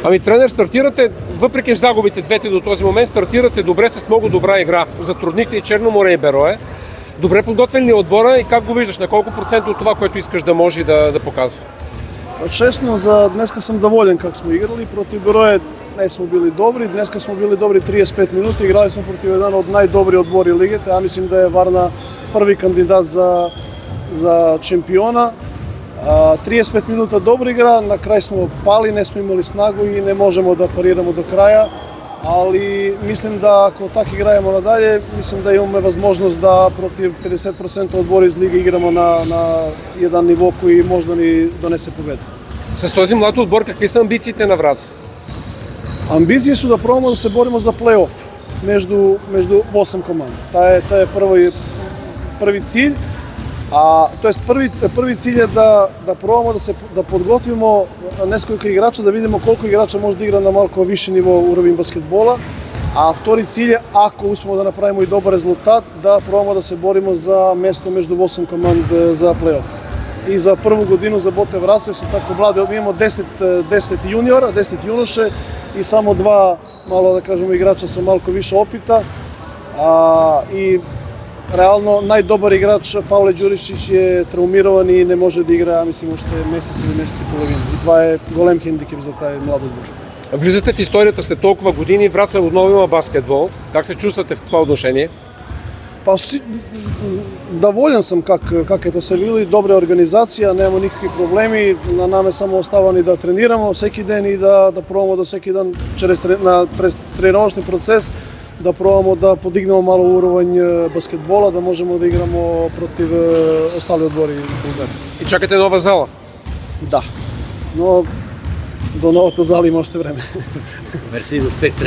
Ами, тренер, стартирате, въпреки загубите двете до този момент, стартирате добре с много добра игра. Затруднихте и Черно море и Берое. Добре подготвени отбора и как го виждаш? На колко процента от това, което искаш да може да показва? Честно, за днеска съм доволен как сме играли. Против Берое не сме били добри. Днеска сме били добри 35 минути. Играли сме против един от най-добри отбори лигата. А мислим да е Варна първи кандидат за чемпиона. 35 минута добра игра, на крај сме пали, не сме имали снагу и не можемо да парираме до краја, али мислим да ако така играемо надалje, мислим да имаме возможност да против 50% одбори из лига играмо на еден ниво кој може да ни донесе победа. С този млад отбор какви са амбициите на Враца? Амбиции су да пробаме да се бориме за плей-оф между 8 команди. Таа е први cilj. Тоест први cilj е да пробаме да подготвиме несколку играча, да видиме колку играча може да игра на малку више ниво уровень баскетбола. А втори cilj е, ако успееме да направиме и добар резултат, да пробаме да се бориме за место между 8 команди за плей-оф. И за прву годину за Ботев Враца се така млади, имamo 10 јуниора, 10 јуноше и само два, мало да кажеме, играча со малку више опита. И реално најдобар играч Павле Ѓуришич е травмиран и не може да игра, мислим, уште месец или месец и половина. И това е голем хендикеп за тај млад отбор. Влизате в историјата след толкова години, Враца отново има баскетбол. Как се чувствате в това отношение? Доволен съм как е да се били, добра организација, нема никакви проблеми, на наме само остава ни да тренираме всеки ден и да пробаме да всеки ден през тренировачни процес да пробаме да подигнеме мало уровень баскетбола, да можеме да играмо против остали одбори. И чакате нова зала? Да, но до новата зала има още време. Мерси, успех.